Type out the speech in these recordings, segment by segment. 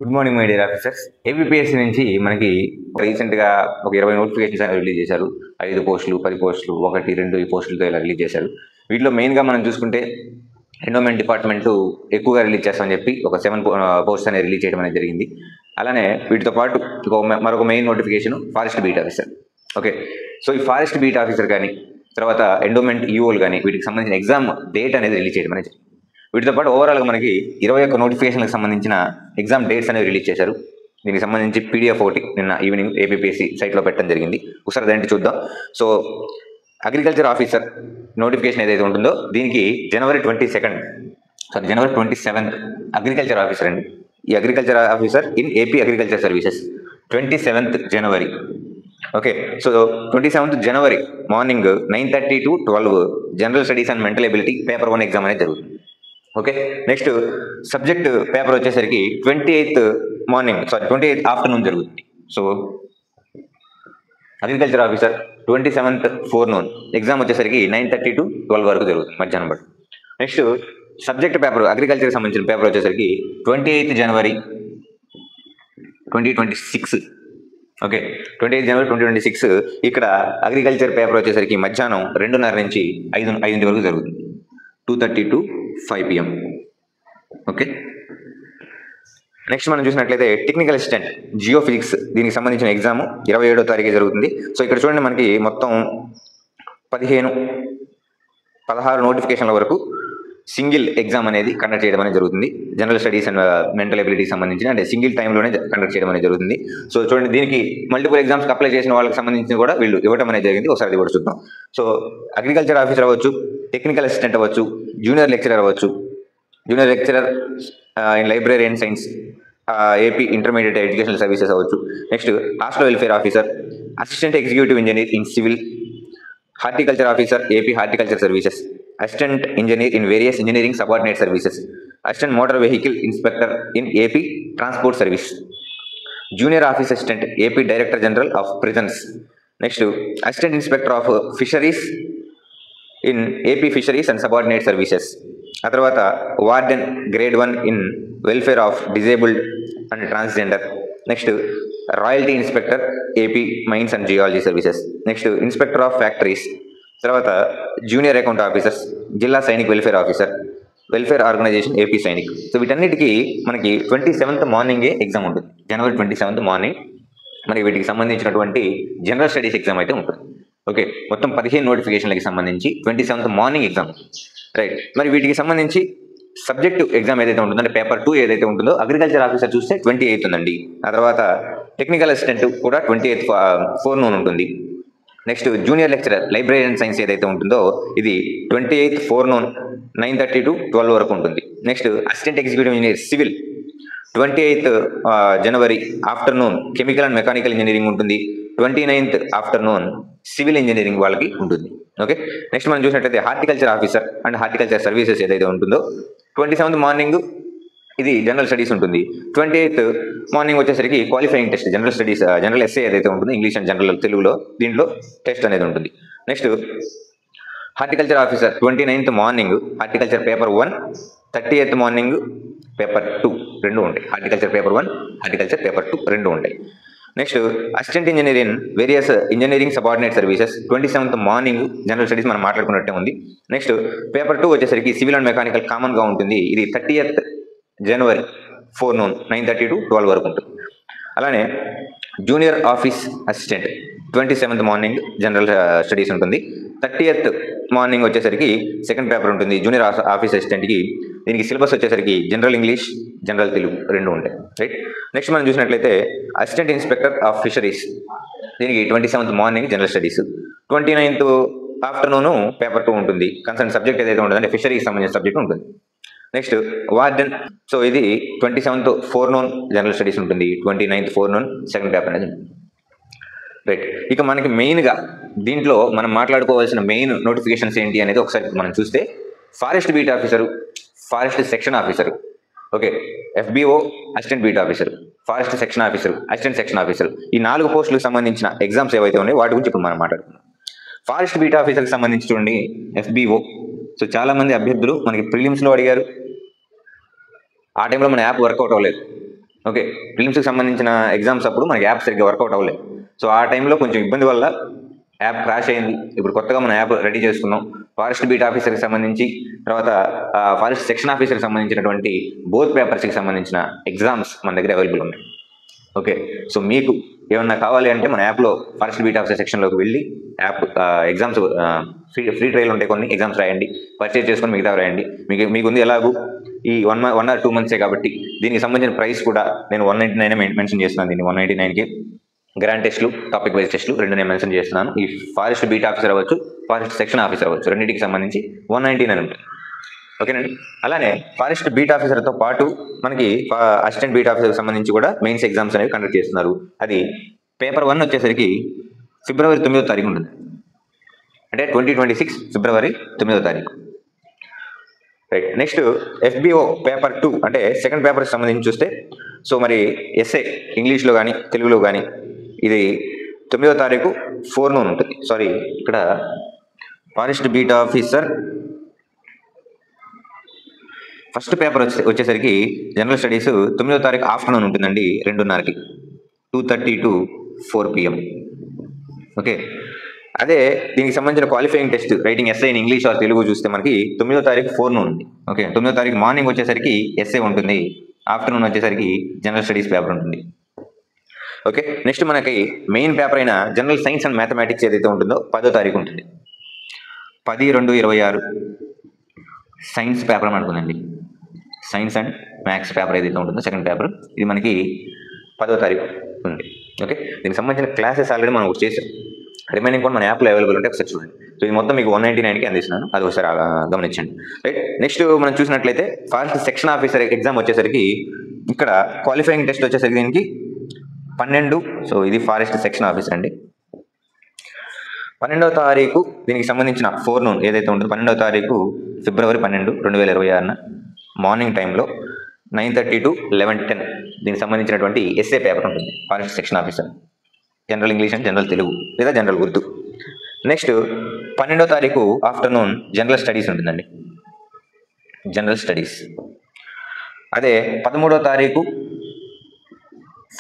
Good morning my dear officers. APSC నుంచి మనకి రీసెంట్గా ఒక 20 నోటిఫికేషన్స్ అనేవి రిలీజ్ చేశారు. 5 పోస్టులు, 10 పోస్టులు, 1, 2 ఈ పోస్టులతో ఇలా రిలీజ్ చేశారు. వీటిలో మెయిన్గా మనం చూసుకుంటే ఎండోమెంట్ డిపార్ట్మెంట్ ఎక్కువగా రిలీజ్ చేస్తామని చెప్పి ఒక 7 పోస్ట్స్ అనేది రిలీజ్ చేయడం అనేది జరిగింది. అలానే వీటితో పాటు మరొక main notification forest beat officer. Okay, so ఈ ఫారెస్ట్ బీట్ ఆఫీసర్ కానీ తర్వాత ఎండోమెంట్ ఈఓలు కానీ వీటికి సంబంధించిన ఎగ్జామ్ డేట్ అనేది రిలీజ్ చేయడం అనేది. వీటితో పాటు ఓవరాల్గా మనకి 21 నోటిఫికేషన్లకు సంబంధించిన ఎగ్జామ్ డేట్స్ అనేవి రిలీజ్ చేశారు. దీనికి సంబంధించి పీడిఎఫ్ ఒకటి నిన్న ఈవినింగ్ ఏపీఎస్సీ సైట్లో పెట్టడం జరిగింది. ఒకసారి అదేంటి చూద్దాం. సో అగ్రికల్చర్ ఆఫీసర్ నోటిఫికేషన్ ఏదైతే ఉంటుందో దీనికి జనవరి 27th అగ్రికల్చర్ ఆఫీసర్ అండి. ఈ agriculture officer in AP agriculture services 27th January. Okay, so 27th January morning 9:30 to 12 general studies and mental ability paper 1 exam అనేది జరుగుతుంది. ఓకే, నెక్స్ట్ సబ్జెక్ట్ పేపర్ వచ్చేసరికి 28th afternoon జరుగుతుంది. So agriculture officer 27th forenoon exam వచ్చేసరికి 9:30 to 12 వరకు జరుగుతుంది, మధ్యాహ్నం పాటు. Next subject paper అగ్రికల్చర్కి సంబంధించిన పేపర్ వచ్చేసరికి 28th జనవరి 2026. ఓకే, 28th జనవరి 2026 ఇక్కడ అగ్రికల్చర్ పేపర్ వచ్చేసరికి మధ్యాహ్నం 2:30 నుంచి 5 వరకు జరుగుతుంది, 2:30 to 5 PM. ఓకే, నెక్స్ట్ మనం చూసినట్లయితే టెక్నికల్ అసిస్టెంట్ జియోఫిజిక్స్ దీనికి సంబంధించిన ఎగ్జామ్ 27వ తారీఖు జరుగుతుంది. సో ఇక్కడ చూడండి, మనకి మొత్తం 16 నోటిఫికేషన్ల వరకు సింగిల్ ఎగ్జామ్ అనేది కండక్ట్ చేయడం అనేది జరుగుతుంది. జనరల్ స్టడీస్ అండ్ మెంటల్ ఎబిలిటీకి సంబంధించిన అంటే సింగిల్ టైంలోనే కండక్ట్ చేయడం అనేది జరుగుతుంది. సో చూడండి, దీనికి మల్టిపుల్ ఎగ్జామ్స్కి అప్లై చేసిన వాళ్ళకి సంబంధించి కూడా వీళ్ళు ఇవ్వడం అనేది జరిగింది. ఒకసారి అది కూడా చూద్దాం. సో అగ్రికల్చర్ ఆఫీసర్ అవ్వచ్చు, టెక్నికల్ అసిస్టెంట్ అవ్వచ్చు, జూనియర్ లెక్చరర్ అవ్వచ్చు, junior lecturer in library and science AP intermediate educational services అవ్వచ్చు. Next hostel welfare officer, assistant executive engineer in civil, horticulture officer AP horticulture services, assistant engineer in various engineering subordinate services, assistant motor vehicle inspector in AP transport service, junior office assistant AP director general of prisons. Next assistant inspector of fisheries in AP fisheries and subordinate services. ఆ తర్వాత warden grade 1 in welfare of disabled and transgender. Next royalty inspector AP mines and geology services. Next inspector of factories. తర్వాత junior account officers, జిల్లా Sainik welfare officer, welfare organisation AP Sainik. So వీటన్నిటికీ మనకి 27th మార్నింగే exam ఉంటుంది, జనవరి 27th morning మనకి వీటికి సంబంధించినటువంటి general studies exam అయితే ఉంటుంది. ఓకే, మొత్తం 15 నోటిఫికేషన్లకి సంబంధించి 27th మార్నింగ్ ఎగ్జామ్, రైట్. మరి వీటికి సంబంధించి సబ్జెక్టు ఎగ్జామ్ ఏదైతే ఉంటుందో అంటే పేపర్ 2 ఏదైతే ఉంటుందో అగ్రికల్చర్ ఆఫీసర్ చూస్తే 28th ఉందండి. ఆ తర్వాత టెక్నికల్ అసిస్టెంట్ కూడా 28th ఫోర్నూన్ ఉంటుంది. Next junior lecturer library and science ఏదైతే ఉంటుందో ఇది 28th ఫోర్నూన్ 9:30 to 12 వరకు ఉంటుంది. Next assistant executive engineer civil 28th January afternoon chemical and mechanical engineering ఉంటుంది. 29th ఆఫ్టర్నూన్ సివిల్ ఇంజనీరింగ్ వాళ్ళకి ఉంటుంది. ఓకే, నెక్స్ట్ మనం చూసినట్లయితే horticulture officer and horticulture services ఏదైతే ఉంటుందో 27th మార్నింగ్ ఇది జనరల్ స్టడీస్ ఉంటుంది. 28th మార్నింగ్ వచ్చేసరికి qualifying test general studies general SA ఏదైతే ఉంటుందో ఇంగ్లీష్ అండ్ జనరల్ తెలుగులో దీంట్లో టెస్ట్ అనేది ఉంటుంది. Next horticulture officer 29th morning horticulture paper 1, 30th morning paper 2 రెండు ఉంటాయి. హార్టికల్చర్ పేపర్ 1, హార్టికల్చర్ పేపర్ 2 రెండు ఉంటాయి. Next assistant engineer in various engineering subordinate services 27th morning general studies మనం మాట్లాడుకున్నట్టే ఉంది. నెక్స్ట్ పేపర్ 2 వచ్చేసరికి సివిల్ అండ్ మెకానికల్ కామన్గా ఉంటుంది. ఇది 30th జనవరి ఫోర్నూన్ 9:30 to 12 వరకు ఉంటుంది. అలానే junior office assistant 27th morning general studies ఉంటుంది. 30th మార్నింగ్ వచ్చేసరికి సెకండ్ పేపర్ ఉంటుంది జూనియర్ ఆఫీస్ అసిస్టెంట్కి. దీనికి సిలబస్ వచ్చేసరికి జనరల్ ఇంగ్లీష్, జనరల్ తెలుగు రెండు ఉంటాయి, రైట్. నెక్స్ట్ మనం చూసినట్లయితే అసిస్టెంట్ ఇన్స్పెక్టర్ ఆఫ్ ఫిషరీస్ దీనికి 27th morning general studies. 29th afternoon paper 2 ఉంటుంది. కన్సర్న్ సబ్జెక్ట్ ఏదైతే ఉంటుంది అంటే ఫిషరీకి సంబంధించిన సబ్జెక్ట్ ఉంటుంది. నెక్స్ట్ వార్డెన్, సో ఇది 27th ఫోర్నూన్ జనరల్ స్టడీస్ ఉంటుంది. 29th ఫోర్నూన్ సెకండ్ పేపర్ అనేది ఉంటుంది, రైట్. ఇక మనకి మెయిన్గా దీంట్లో మనం మాట్లాడుకోవాల్సిన మెయిన్ నోటిఫికేషన్స్ ఏంటి అనేది ఒకసారి మనం చూస్తే forest beat officer, forest section officer, okay, FBO assistant beat officer, forest section officer, assistant section officer, ఈ 4 పోస్టులకు సంబంధించిన ఎగ్జామ్స్ ఏవైతే ఉన్నాయో వాటి గురించి ఇప్పుడు మనం మాట్లాడుకుందాం. ఫారెస్ట్ బీట్ ఆఫీసర్కి సంబంధించి చూడండి ఎఫ్బిఓ. సో చాలామంది అభ్యర్థులు మనకి ప్రిలిమ్స్లో అడిగారు, ఆ టైంలో మన యాప్ వర్కౌట్ అవ్వలేదు. ఓకే, ప్రిలిమ్స్కి సంబంధించిన ఎగ్జామ్స్ అప్పుడు మనకి యాప్ సరిగ్గా వర్కౌట్ అవ్వలేదు. సో ఆ టైంలో కొంచెం ఇబ్బంది వల్ల యాప్ క్రాష్ అయింది. ఇప్పుడు కొత్తగా మనం యాప్ రెడీ చేసుకున్నాం. ఫారెస్ట్ బీట్ ఆఫీసర్కి సంబంధించి, తర్వాత ఫారెస్ట్ సెక్షన్ ఆఫీసర్కి సంబంధించినటువంటి బోత్ పేపర్స్కి సంబంధించిన ఎగ్జామ్స్ మన దగ్గర అవైలబుల్ ఉన్నాయి. ఓకే, సో మీకు ఏమన్నా కావాలి అంటే మన యాప్లో ఫారెస్ట్ బీట్ ఆఫీసర్ సెక్షన్లోకి వెళ్ళి యాప్ ఎగ్జామ్స్ ఫ్రీ ట్రయల్ ఉంటాయి, కొన్ని ఎగ్జామ్స్ రాయండి, పర్చేజ్ చేసుకొని మిగతా రాయండి. మీకు ఉంది ఎలాగూ ఈ 1 or 2 months కాబట్టి దీనికి సంబంధించిన ప్రైస్ కూడా నేను 199 మెన్షన్ చేస్తున్నాను. దీన్ని 199కి గ్రాండ్ టెస్ట్లు, టాపిక్ వైజ్ టెస్ట్లు రెండు నేను మెన్షన్ చేస్తున్నాను. ఈ ఫారెస్ట్ బీట్ ఆఫీసర్ అవ్వచ్చు, ఫారెస్ట్ సెక్షన్ ఆఫీసర్ అవ్వచ్చు, రెండింటికి సంబంధించి 199 ఉంటుంది. ఓకేనండి. అలానే ఫారెస్ట్ బీట్ ఆఫీసర్తో పాటు మనకి అసిస్టెంట్ బీట్ ఆఫీసర్కి సంబంధించి కూడా మెయిన్స్ ఎగ్జామ్స్ అనేవి కండక్ట్ చేస్తున్నారు. అది పేపర్ 1 వచ్చేసరికి February 9వ తారీఖు ఉంటుంది, అంటే 2026 February 9వ తారీఖు. రైట్. నెక్స్ట్ FBO పేపర్ 2 అంటే సెకండ్ పేపర్కి సంబంధించి చూస్తే, సో మరి ఎస్ఏ ఇంగ్లీష్లో కానీ తెలుగులో కానీ ఇది 9వ తారీఖు ఫోర్నూన్ ఉంటుంది. సారీ, ఇక్కడ forest beat officer first paper వచ్చేసరికి జనరల్ స్టడీస్ 9వ తారీఖు ఆఫ్టర్నూన్ ఉంటుందండి, 2:30కి 2:30 to 4 PM. ఓకే, అదే దీనికి సంబంధించిన qualifying test writing SA in English are Telugu చూస్తే మనకి 9వ తారీఖు ఫోర్నూన్ ఉంది. ఓకే, 9వ తారీఖు మార్నింగ్ వచ్చేసరికి ఎస్ఏ ఉంటుంది, ఆఫ్టర్నూన్ వచ్చేసరికి జనరల్ స్టడీస్ పేపర్ ఉంటుంది. ఓకే, నెక్స్ట్ మనకి మెయిన్ పేపర్ అయిన జనరల్ సైన్స్ అండ్ మ్యాథమెటిక్స్ ఏదైతే ఉంటుందో 10వ తారీఖు ఉంటుంది. 10/2/26 సైన్స్ పేపర్ అనుకుందండి. సైన్స్ అండ్ మ్యాథ్స్ పేపర్ ఏదైతే ఉంటుందో సెకండ్ పేపర్, ఇది మనకి 10వ తారీఖు ఉంది. ఓకే, దీనికి సంబంధించిన క్లాసెస్ ఆల్రెడీ మనం ఒకటి చేసాం, రిమైనింగ్ కూడా మన యాప్లో అవైలబుల్ ఉంటే ఒకసారి చూడండి. సో ఇది మొత్తం మీకు 199కి అందిస్తున్నాను, అది ఒకసారి గమనించండి. రైట్. నెక్స్ట్ మనం చూసినట్లయితే ఫారెస్ట్ సెక్షన్ ఆఫీసర్ ఎగ్జామ్ వచ్చేసరికి ఇక్కడ క్వాలిఫైయింగ్ టెస్ట్ వచ్చేసరికి దీనికి 12, సో ఇది ఫారెస్ట్ సెక్షన్ ఆఫీసర్ అండి. 12వ తారీఖు దీనికి సంబంధించిన ఫోర్నూన్ ఏదైతే ఉంటుందో 12వ తారీఖు February 12, 2026 మార్నింగ్ టైంలో 9:30 to 11:10 దీనికి సంబంధించినటువంటి ఎస్ఏ పేపర్ ఉంటుంది, forest section officer, general English and general Telugu లేదా జనరల్ ఉర్దూ. నెక్స్ట్ 12వ తారీఖు ఆఫ్టర్నూన్ జనరల్ స్టడీస్ ఉంటుందండి, జనరల్ స్టడీస్. అదే 13వ తారీఖు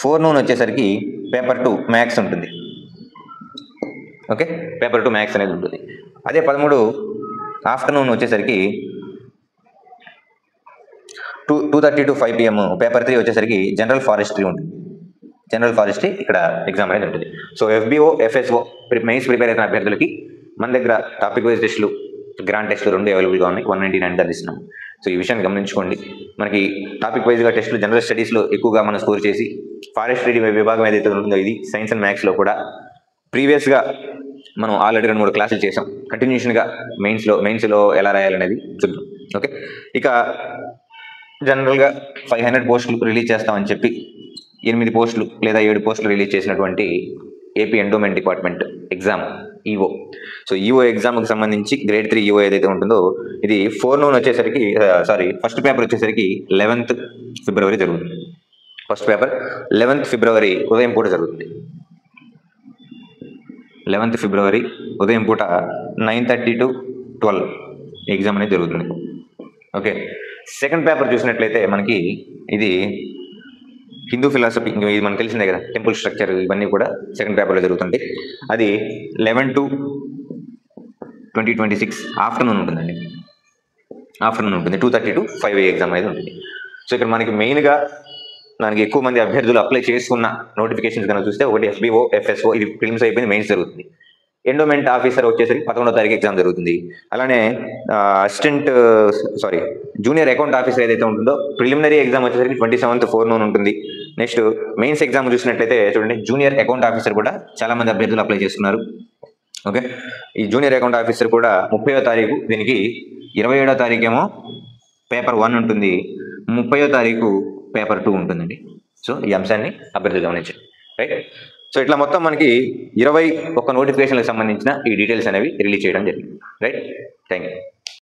ఫోర్నూన్ వచ్చేసరికి పేపర్ 2 మ్యాథ్స్ ఉంటుంది. ఓకే, పేపర్ 2 మ్యాథ్స్ అనేది ఉంటుంది. అదే 13 ఆఫ్టర్నూన్ వచ్చేసరికి 2:30 to 5 PM పేపర్ 3 వచ్చేసరికి జనరల్ ఫారెస్ట్రీ ఉంటుంది. జనరల్ ఫారెస్ట్రీ ఇక్కడ ఎగ్జామ్ అనేది ఉంటుంది. So FBO, FSO mains prepare అయిన అభ్యర్థులకి మన దగ్గర టాపిక్ వైజ్ టెస్టులు, గ్రాండ్ టెస్టులు రెండు అవైలబుల్గా ఉన్నాయి, 199 ధరిస్తున్నాం. సో ఈ విషయాన్ని గమనించుకోండి. మనకి టాపిక్ వైజ్గా టెస్టులు జనరల్ స్టడీస్లో ఎక్కువగా మనం స్కోర్ చేసి, ఫారెస్ట్రీ విభాగం ఏదైతే ఉంటుందో ఇది సైన్స్ అండ్ మ్యాథ్స్లో కూడా ప్రీవియస్గా మనం ఆల్రెడీ 2-3 క్లాసులు చేసాం. కంటిన్యూషన్గా మెయిన్స్లో ఎలా రాయాలనేది చూద్దాం. ఓకే, ఇక జనరల్గా 500 పోస్టులు రిలీజ్ చేస్తామని చెప్పి 8 పోస్టులు లేదా 7 పోస్టులు రిలీజ్ చేసినటువంటి AP endowment department exam EO. So EO ఎగ్జామ్కి సంబంధించి గ్రేడ్ 3 ఈఓ ఏదైతే ఉంటుందో ఇది ఫోర్నూన్ వచ్చేసరికి ఫస్ట్ పేపర్ వచ్చేసరికి 11th February జరుగుతుంది. ఫస్ట్ పేపర్ 11th February ఉదయం పూట జరుగుతుంది. 11th February ఉదయం పూట 9:30 to 12 ఎగ్జామ్ అనేది జరుగుతుంది. ఓకే, సెకండ్ పేపర్ చూసినట్లయితే మనకి ఇది హిందూ ఫిలాసఫీ, ఇది మనకు తెలిసిందే కదా, టెంపుల్ స్ట్రక్చర్, ఇవన్నీ కూడా సెకండ్ పేపర్లో జరుగుతుంది. అది 11/2/2026 ఆఫ్టర్నూన్ ఉంటుందండి, ఆఫ్టర్నూన్ ఉంటుంది. 2:30 to 5 ఎగ్జామ్ అనేది ఉంటుంది. సో ఇక్కడ మనకి మెయిన్గా మనకి ఎక్కువ మంది అభ్యర్థులు అప్లై చేసుకున్న నోటిఫికేషన్స్ కనుక చూస్తే ఒకటి FBO, FSO, ఇది ప్రిలిమ్స్ అయిపోయింది, మెయిన్స్ జరుగుతుంది. ఎండోమెంట్ ఆఫీసర్ వచ్చేసరికి 11వ తారీఖు ఎగ్జామ్ జరుగుతుంది. అలానే జూనియర్ అకౌంట్ ఆఫీసర్ ఏదైతే ఉంటుందో ప్రిలిమినరీ ఎగ్జామ్ వచ్చేసరికి 27th ఫోర్నూన్ ఉంటుంది. నెక్స్ట్ మెయిన్స్ ఎగ్జామ్ చూసినట్లయితే చూడండి, జూనియర్ అకౌంట్ ఆఫీసర్ కూడా చాలా మంది అభ్యర్థులు అప్లై చేస్తున్నారు. ఓకే, ఈ జూనియర్ అకౌంట్ ఆఫీసర్ కూడా 30వ తారీఖు, దీనికి 27వ తారీఖు ఏమో పేపర్ 1 ఉంటుంది, 30వ తారీఖు పేపర్ 2 ఉంటుందండి. సో ఈ అంశాన్ని అభ్యర్థులు గమనించండి. రైట్. సో ఇట్లా మొత్తం మనకి 21 నోటిఫికేషన్లకు సంబంధించిన ఈ డీటెయిల్స్ అనేవి రిలీజ్ చేయడం జరిగింది. రైట్. Thank you.